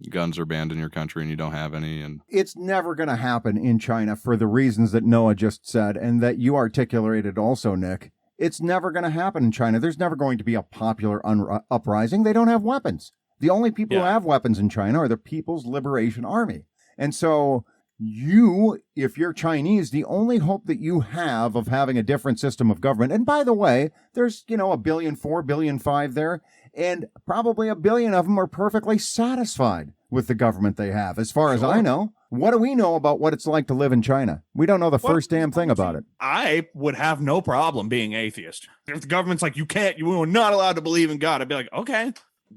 guns are banned in your country and you don't have any. And It's never going to happen in China for the reasons that Noah just said and that you articulated also, Nick. It's never going to happen in China. There's never going to be a popular uprising. They don't have weapons. The only people who have weapons in China are the People's Liberation Army. And so you, if you're Chinese, the only hope that you have of having a different system of government, and by the way, there's, 1.4 billion, 5 billion there, and probably 1 billion of them are perfectly satisfied with the government they have. As far as I know, what do we know about what it's like to live in China? We don't know the first damn thing about it. I would have no problem being atheist. If the government's like, you are not allowed to believe in God, I'd be like, okay,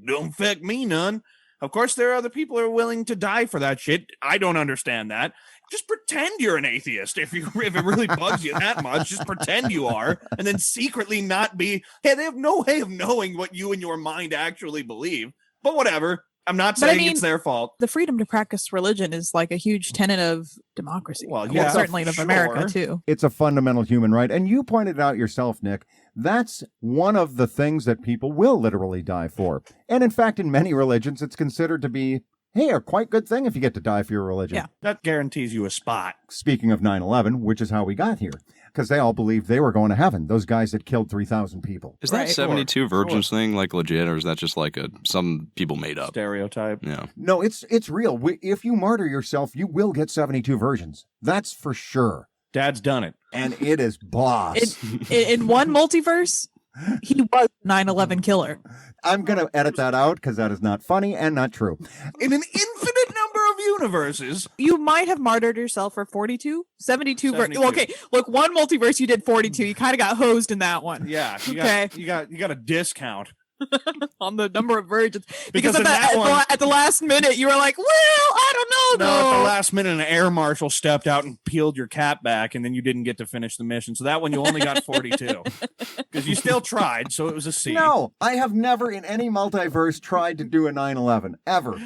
don't affect me none. Of course, there are other people who are willing to die for that shit. I don't understand that. Just pretend you're an atheist. If it really bugs you that much, just pretend you are, and then secretly not be. Hey, they have no way of knowing what you in your mind actually believe. But whatever. I'm not saying it's their fault. The freedom to practice religion is like a huge tenet of democracy. Well, yeah, certainly of America too. It's a fundamental human right. And you pointed out yourself, Nick, that's one of the things that people will literally die for. And in fact, in many religions, it's considered to be, hey, a quite good thing if you get to die for your religion. Yeah. That guarantees you a spot. Speaking of 9/11, which is how we got here, because they all believed they were going to heaven, those guys that killed 3,000 people. Is that 72 virgins thing like legit, or is that just like some people made up stereotype? Yeah. No, it's real. If you martyr yourself, you will get 72 virgins. That's for sure. Dad's done it. And it is boss. In one multiverse, he was the 9/11 killer. I'm going to edit that out because that is not funny and not true. In an infinite number of universes, you might have martyred yourself for 42, 72. Okay, look, one multiverse you did 42. You kind of got hosed in that one. Yeah. You got a discount on the number of virgins because at the last minute you were like, well, I don't know. No, at the last minute an air marshal stepped out and peeled your cap back, and then you didn't get to finish the mission. So that one you only got 42 because you still tried. So it was a C. No, I have never in any multiverse tried to do a 9/11 ever.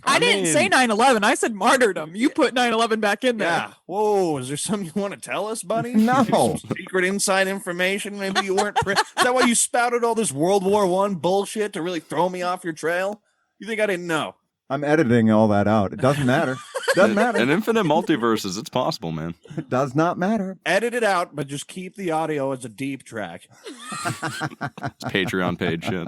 I didn't say 9/11. I said martyrdom. You put 9/11 back in there. Yeah. Whoa. Is there something you want to tell us, buddy? No. Some secret inside information. Maybe you weren't. Is that why you spouted all this World War I bullshit to really throw me off your trail? You think I didn't know? I'm editing all that out. It doesn't matter. Doesn't matter. An infinite multiverses, it's possible, man. It does not matter. Edit it out, but just keep the audio as a deep track. It's Patreon paid shit.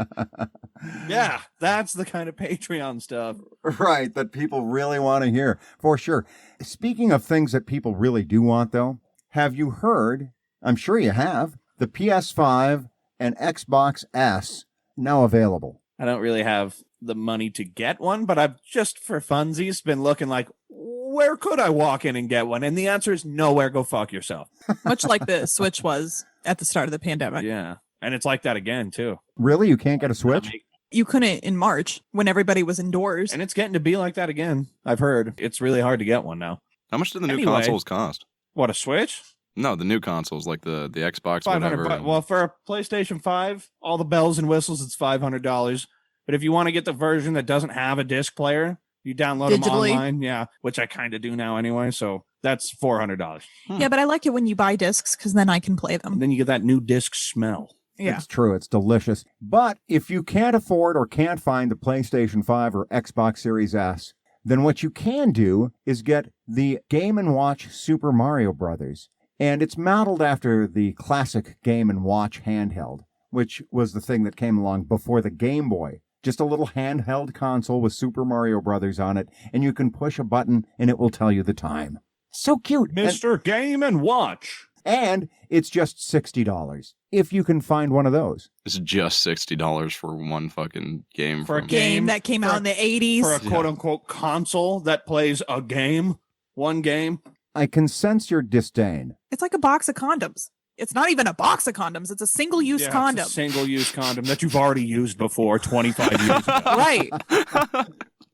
Yeah, that's the kind of Patreon stuff. Right, that people really want to hear, for sure. Speaking of things that people really do want, though, have you heard, I'm sure you have, the PS5 and Xbox S now available? I don't really have the money to get one, but I've just for funsies been looking like, where could I walk in and get one? And the answer is nowhere. Go fuck yourself. Much like the Switch was at the start of the pandemic. Yeah. And it's like that again, too. Really? You can't get a Switch? You couldn't in March when everybody was indoors. And it's getting to be like that again. I've heard. It's really hard to get one now. How much do the new consoles cost? What, a Switch? No, the new consoles, like the Xbox, whatever. Well, for a PlayStation 5, all the bells and whistles, it's $500. But if you want to get the version that doesn't have a disc player, you download them online. Yeah, which I kind of do now anyway. So that's $400. Yeah, but I like it when you buy discs because then I can play them. And then you get that new disc smell. Yeah. It's true. It's delicious. But if you can't afford or can't find the PlayStation 5 or Xbox Series S, then what you can do is get the Game & Watch Super Mario Brothers. And it's modeled after the classic Game & Watch handheld, which was the thing that came along before the Game Boy. Just a little handheld console with Super Mario Brothers on it, and you can push a button and it will tell you the time. So cute. Mr. Game & Watch. And it's just $60 if you can find one of those. It's just $60 for one fucking game. For a from- Game that came out in the 80s. For a quote-unquote console that plays a game. One game. I can sense your disdain. It's like a box of condoms. It's not even a box of condoms. It's a single-use condom. It's a single-use condom that you've already used before 25 years ago. Right.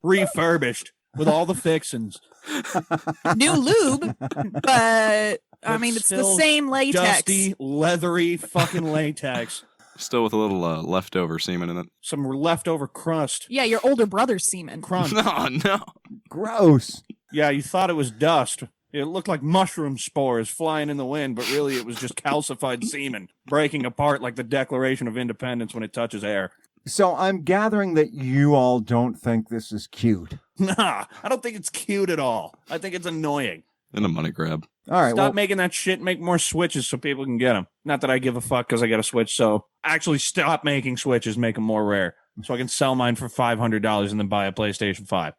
Refurbished with all the fixins. New lube, but I mean, it's the still same latex. Dusty, leathery fucking latex. Still with a little leftover semen in it. Some leftover crust. Yeah, your older brother's semen. Crunch. No. Gross. Yeah, you thought it was dust. It looked like mushroom spores flying in the wind, but really it was just calcified semen breaking apart like the Declaration of Independence when it touches air. So I'm gathering that you all don't think this is cute. Nah, I don't think it's cute at all. I think it's annoying. And a money grab. All right. Stop making that shit. Make more Switches so people can get them. Not that I give a fuck because I got a Switch. So actually stop making Switches. Make them more rare. So I can sell mine for $500 and then buy a PlayStation 5.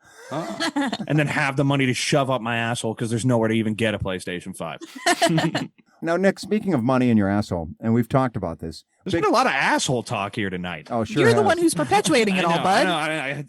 And then have the money to shove up my asshole because there's nowhere to even get a PlayStation 5. Now, Nick, speaking of money in your asshole, and we've talked about this. There's been a lot of asshole talk here tonight. Oh, sure. You're the has. one who's perpetuating it all, bud.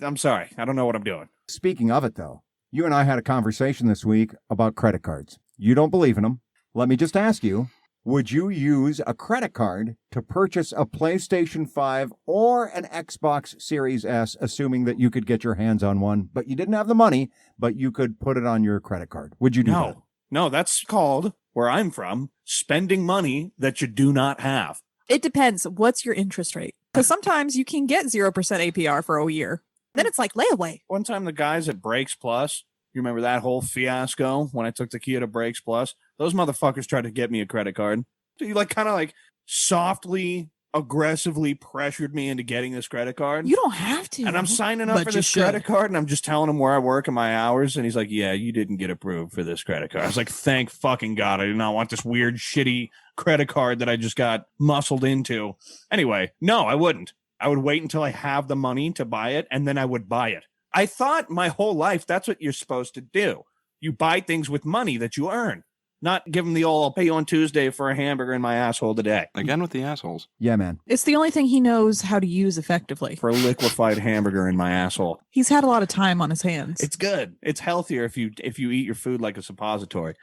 I'm sorry. I don't know what I'm doing. Speaking of it, though, you and I had a conversation this week about credit cards. You don't believe in them. Let me just ask you, would you use a credit card to purchase a PlayStation 5 or an Xbox Series S, assuming that you could get your hands on one, but you didn't have the money, but you could put it on your credit card? Would you do that? No, that's called, where I'm from, spending money that you do not have. It depends. What's your interest rate? Because sometimes you can get 0% APR for a year. Then it's like layaway. One time the guys at Brakes Plus, you remember that whole fiasco when I took the Kia to Brakes Plus? Those motherfuckers tried to get me a credit card. You kind of softly, aggressively pressured me into getting this credit card. You don't have to. And I'm signing up But for you this should. credit card, and I'm just telling him where I work and my hours. And he's like, yeah, you didn't get approved for this credit card. I was like, thank fucking God. I did not want this weird, shitty credit card that I just got muscled into. Anyway, no, I wouldn't. I would wait until I have the money to buy it, and then I would buy it. I thought my whole life that's what you're supposed to do. You buy things with money that you earn. Not give them the old, I'll pay you on Tuesday for a hamburger in my asshole today. Again with the assholes. Yeah, man. It's the only thing he knows how to use effectively. For a liquefied hamburger in my asshole. He's had a lot of time on his hands. It's good. It's healthier if you eat your food like a suppository.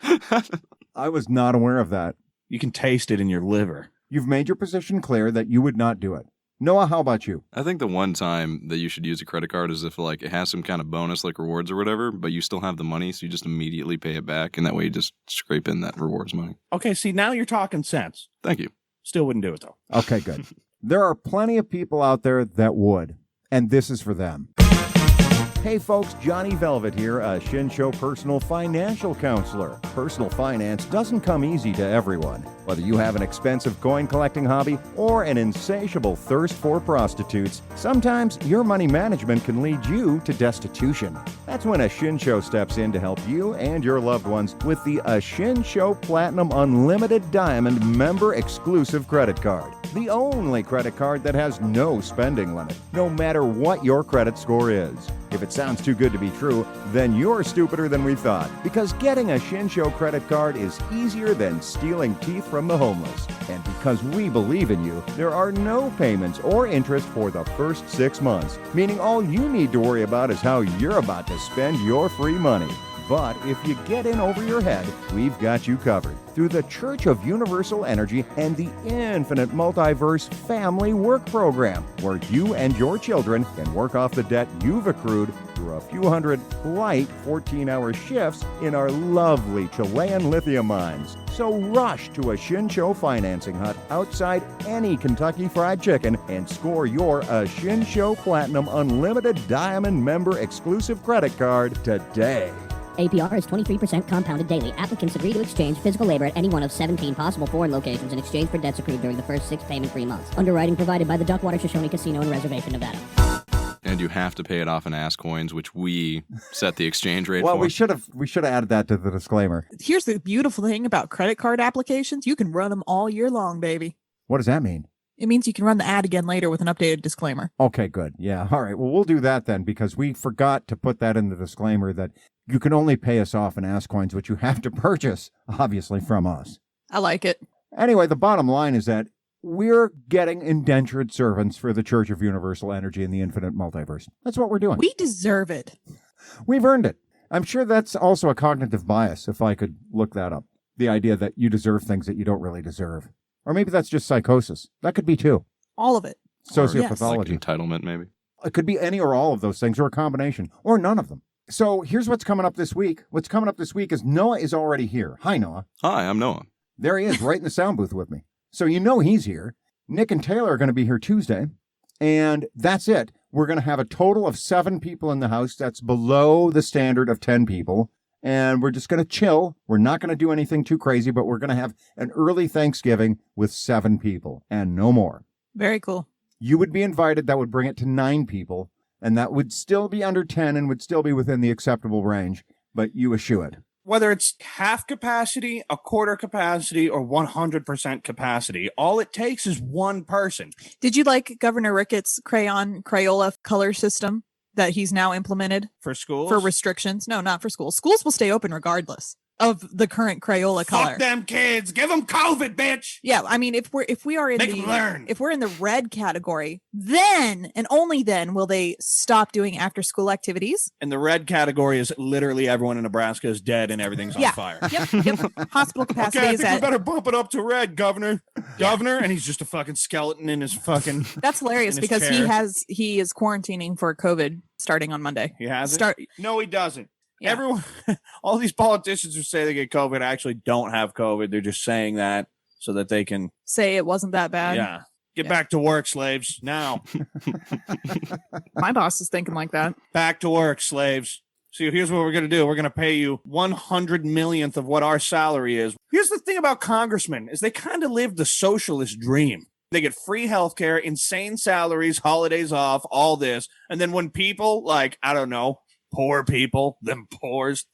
I was not aware of that. You can taste it in your liver. You've made your position clear that you would not do it. Noah, how about you? I think the one time that you should use a credit card is if it has some kind of bonus like rewards or whatever, but you still have the money, so you just immediately pay it back, and that way you just scrape in that rewards money. Okay, see, now you're talking sense. Thank you. Still wouldn't do it, though. Okay, good. There are plenty of people out there that would, and this is for them. Hey folks, Johnny Velvet here, a Shinsho personal financial counselor. Personal finance doesn't come easy to everyone. Whether you have an expensive coin collecting hobby or an insatiable thirst for prostitutes, sometimes your money management can lead you to destitution. That's when a Shinsho steps in to help you and your loved ones with the Shinsho Platinum Unlimited Diamond Member Exclusive Credit Card. The only credit card that has no spending limit, no matter what your credit score is. If it sounds too good to be true, then you're stupider than we thought, because getting a Shinsho credit card is easier than stealing teeth from the homeless. And because we believe in you, there are no payments or interest for the first 6 months, meaning all you need to worry about is how you're about to spend your free money. But if you get in over your head, we've got you covered through the Church of Universal Energy and the Infinite Multiverse Family Work Program, where you and your children can work off the debt you've accrued through a few hundred light 14-hour shifts in our lovely Chilean lithium mines. So rush to a Shinsho financing hut outside any Kentucky Fried Chicken and score your Shinsho Platinum Unlimited Diamond Member Exclusive Credit Card today. APR is 23% compounded daily. Applicants agree to exchange physical labor at any one of 17 possible foreign locations in exchange for debts accrued during the first 6 payment-free months. Underwriting provided by the Duckwater Shoshone Casino in Reservation, Nevada. And you have to pay it off in ass coins, which we set the exchange rate for. Well, we should have added that to the disclaimer. Here's the beautiful thing about credit card applications. You can run them all year long, baby. What does that mean? It means you can run the ad again later with an updated disclaimer. Okay, good. Yeah, all right. Well, we'll do that then, because we forgot to put that in the disclaimer that you can only pay us off in ass coins, which you have to purchase, obviously, from us. I like it. Anyway, the bottom line is that we're getting indentured servants for the Church of Universal Energy and the Infinite Multiverse. That's what we're doing. We deserve it. We've earned it. I'm sure that's also a cognitive bias, if I could look that up. The idea that you deserve things that you don't really deserve. Or maybe that's just psychosis. That could be too. All of it. Sociopathology. Like entitlement, maybe. It could be any or all of those things, or a combination, or none of them. So here's what's coming up this week. What's coming up this week is Noah is already here. Hi, Noah. Hi, I'm Noah. There he is, right in the sound booth with me. So you know he's here. Nick and Taylor are going to be here Tuesday. And that's it. We're going to have a total of 7 people in the house. That's below the standard of 10 people. And we're just going to chill. We're not going to do anything too crazy, but we're going to have an early Thanksgiving with 7 people and no more. Very cool. You would be invited. That would bring it to 9 people. And that would still be under 10 and would still be within the acceptable range. But you eschew it. Whether it's half capacity, a quarter capacity, or 100% capacity, all it takes is one person. Did you like Governor Ricketts' Crayola color system that he's now implemented? For schools? For restrictions? No, not for schools. Schools will stay open regardless of the current Crayola color. Fuck them kids. Give them COVID, bitch. Yeah, I mean, if we are in if we're in the red category, then and only then will they stop doing after school activities. And the red category is literally everyone in Nebraska is dead and everything's on fire. Yep. Hospital capacity okay, I is think at. we better bump it up to red, Governor. Governor, and he's just a fucking skeleton in his fucking. That's hilarious in his because chair. he is quarantining for COVID starting on Monday. He has Start. No, he doesn't. Yeah. Everyone, all these politicians who say they get COVID actually don't have COVID. They're just saying that so that they can Say it wasn't that bad. Yeah. Get back to work, slaves. Now. My boss is thinking like that. Back to work, slaves. See, here's what we're going to do. We're going to pay you 100 millionth of what our salary is. Here's the thing about congressmen is they kind of live the socialist dream. They get free healthcare, insane salaries, holidays off, all this. And then when people like, I don't know, poor people, them poors,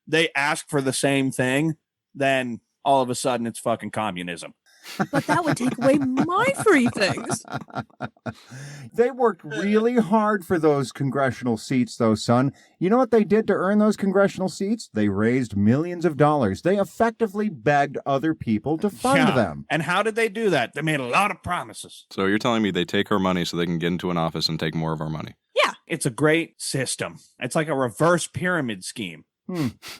they ask for the same thing, then all of a sudden it's fucking communism. But that would take away my free things. They worked really hard for those congressional seats, though, son. You know what they did to earn those congressional seats? They raised millions of dollars. They effectively begged other people to fund them. And how did they do that? They made a lot of promises. So you're telling me they take our money so they can get into an office and take more of our money? Yeah. It's a great system. It's like a reverse pyramid scheme.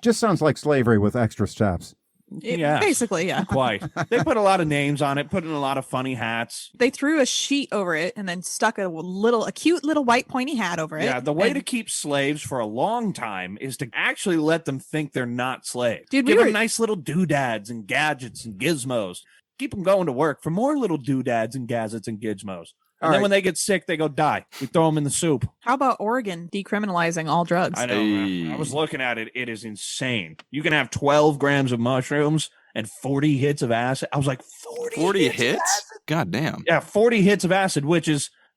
Just sounds like slavery with extra steps. Basically, yeah. Quite. They put a lot of names on it, put in a lot of funny hats. They threw a sheet over it and then stuck a cute little white pointy hat over it. Yeah, the way to keep slaves for a long time is to actually let them think they're not slaves. Dude, Give them nice little doodads and gadgets and gizmos. Keep them going to work for more little doodads and gadgets and gizmos. And then when they get sick, they go die. We throw them in the soup. How about Oregon decriminalizing all drugs? I know. Man. I was looking at it. It is insane. You can have 12 grams of mushrooms and 40 hits of acid. I was like, 40 hits? God damn. Yeah, 40 hits of acid,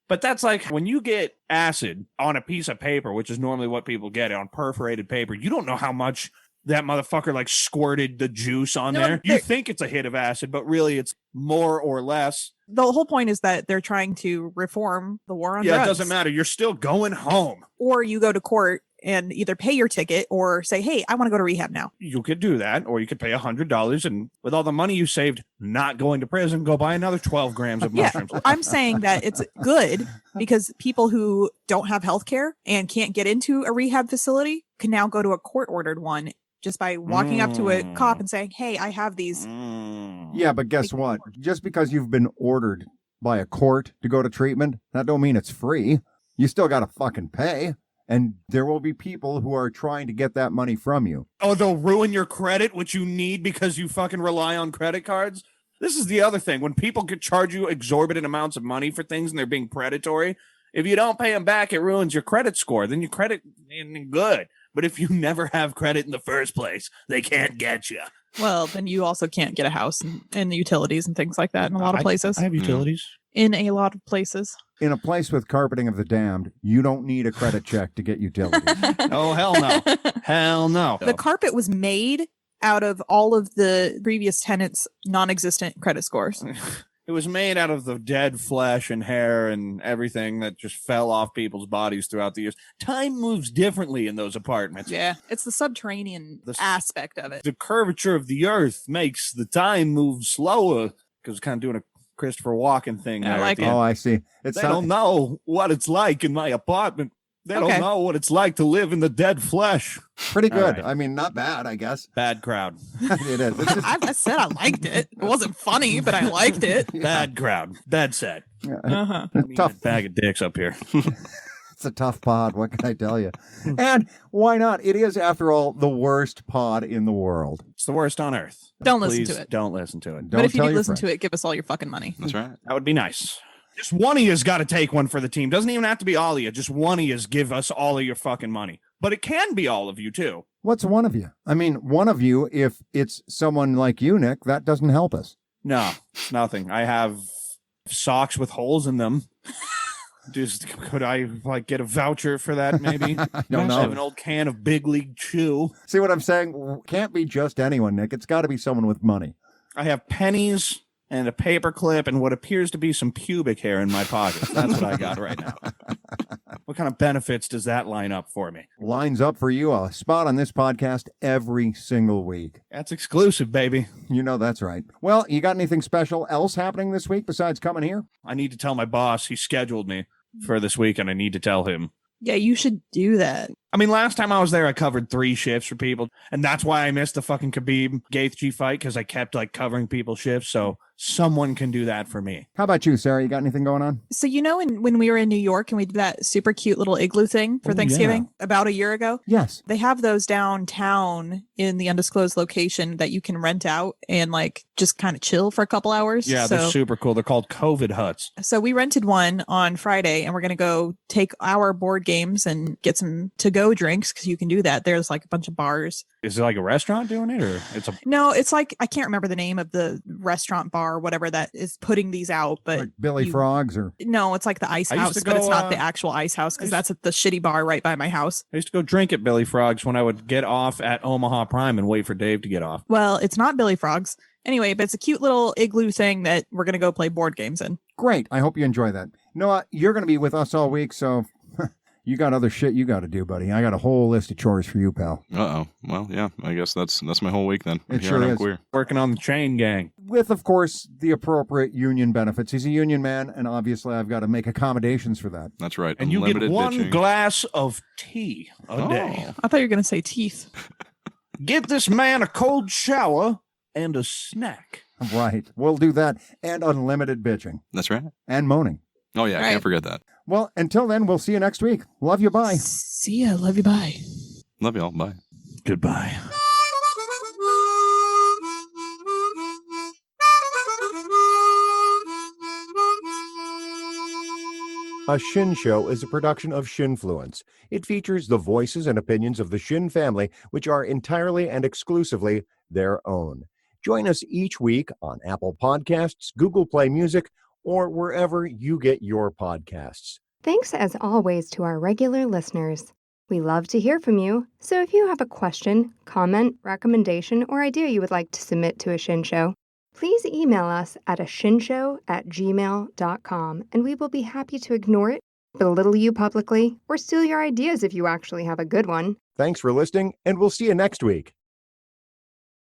but that's like when you get acid on a piece of paper, which is normally what people get on perforated paper, you don't know how much that motherfucker like squirted the juice on there. You think it's a hit of acid, but really it's more or less. The whole point is that they're trying to reform the war on drugs. Yeah, it doesn't matter. You're still going home. Or you go to court and either pay your ticket or say, hey, I want to go to rehab now. You could do that, or you could pay $100 and with all the money you saved not going to prison, go buy another 12 grams of mushrooms. I'm saying that it's good because people who don't have health care and can't get into a rehab facility can now go to a court-ordered one just by walking up to a cop and saying, hey, I have these. Yeah, but guess what? Just because you've been ordered by a court to go to treatment, that don't mean it's free. You still got to fucking pay. And there will be people who are trying to get that money from you. Oh, they'll ruin your credit, which you need because you fucking rely on credit cards? This is the other thing. When people could charge you exorbitant amounts of money for things and they're being predatory, if you don't pay them back, it ruins your credit score. Then your credit isn't good. But if you never have credit in the first place, they can't get you. Well, then you also can't get a house and the utilities and things like that in a lot of places. I have utilities. In a lot of places. In a place with carpeting of the damned, you don't need a credit check to get utilities. Oh, hell no. Hell no. The carpet was made out of all of the previous tenants' non-existent credit scores. It was made out of the dead flesh and hair and everything that just fell off people's bodies throughout the years. Time moves differently in those apartments. Yeah, it's the subterranean aspect of it. The curvature of the earth makes the time move slower because it's kind of doing a Christopher Walken thing. Yeah, there I like at the it. end. Oh, I see. They don't know what it's like in my apartment. They don't know what it's like to live in the dead flesh. Pretty good. All right. I mean, not bad, I guess. Bad crowd. It is. It's just, I said I liked it. It wasn't funny, but I liked it. Bad crowd. Bad set. Uh-huh. tough. Bag of dicks up here. It's a tough pod. What can I tell you? And why not? It is, after all, the worst pod in the world. It's the worst on earth. Don't listen Please to it. Don't listen to it. Don't But if you tell do your listen friends. to it, give us all your fucking money. That's right. That would be nice. Just one of you's got to take one for the team. Doesn't even have to be all of you. Just one of you's give us all of your fucking money. But it can be all of you, too. What's one of you? I mean, one of you, if it's someone like you, Nick, that doesn't help us. No, it's nothing. I have socks with holes in them. Just could I get a voucher for that? Maybe I don't I have an know. old can of Big League Chew. See what I'm saying? Can't be just anyone, Nick. It's got to be someone with money. I have pennies and a paper clip and what appears to be some pubic hair in my pockets. That's what I got right now. What kind of benefits does that line up for me? Lines up for you a spot on this podcast every single week. That's exclusive, baby. You know that's right. Well, you got anything special else happening this week besides coming here? I need to tell my boss. He scheduled me for this week, and I need to tell him. Yeah, you should do that. I mean, last time I was there, I covered 3 shifts for people, and that's why I missed the fucking Khabib Gaethje fight, because I kept covering people's shifts. So someone can do that for me. How about you, Sarah? You got anything going on? So when we were in New York and we did that super cute little igloo thing for Oh, Thanksgiving about a year ago? Yes. They have those downtown in the undisclosed location that you can rent out and just kind of chill for a couple hours. Yeah, they're super cool. They're called COVID huts. So we rented one on Friday and we're going to go take our board games and get some to-go drinks because you can do that. There's a bunch of bars. Is it a restaurant doing it, or it's a? No, it's I can't remember the name of the restaurant bar or whatever that is putting these out, but Like Billy Frogs or? no, it's like the Ice I used House, to but it's go, not the actual Ice House because that's at the shitty bar right by my house. I used to go drink at Billy Frogs when I would get off at Omaha Prime and wait for Dave to get off. Well, it's not Billy Frogs. Anyway, but it's a cute little igloo thing that we're going to go play board games in. Great. I hope you enjoy that. Noah, you're going to be with us all week, so you got other shit you got to do, buddy. I got a whole list of chores for you, pal. Uh-oh. Well, yeah, I guess that's my whole week then. It Here sure I am is. queer. Working on the chain gang. With, of course, the appropriate union benefits. He's a union man, and obviously I've got to make accommodations for that. That's right. And you get Unlimited one bitching. glass of tea a day. I thought you were going to say teeth. Get this man a cold shower and a snack. Right. We'll do that. And unlimited bitching. That's right. And moaning. Oh, yeah, I Right. can't forget that. Well, until then, we'll see you next week. Love you. Bye. See ya. Love you. Bye. Love y'all. Bye. Goodbye. A Shin Show is a production of Shinfluence. It features the voices and opinions of the Shin family, which are entirely and exclusively their own. Join us each week on Apple Podcasts, Google Play Music, or wherever you get your podcasts. Thanks as always to our regular listeners. We love to hear from you, so if you have a question, comment, recommendation, or idea you would like to submit to a Shin Show, please email us at ashinshow@gmail.com and we will be happy to ignore it, belittle you publicly, or steal your ideas if you actually have a good one. Thanks for listening, and we'll see you next week.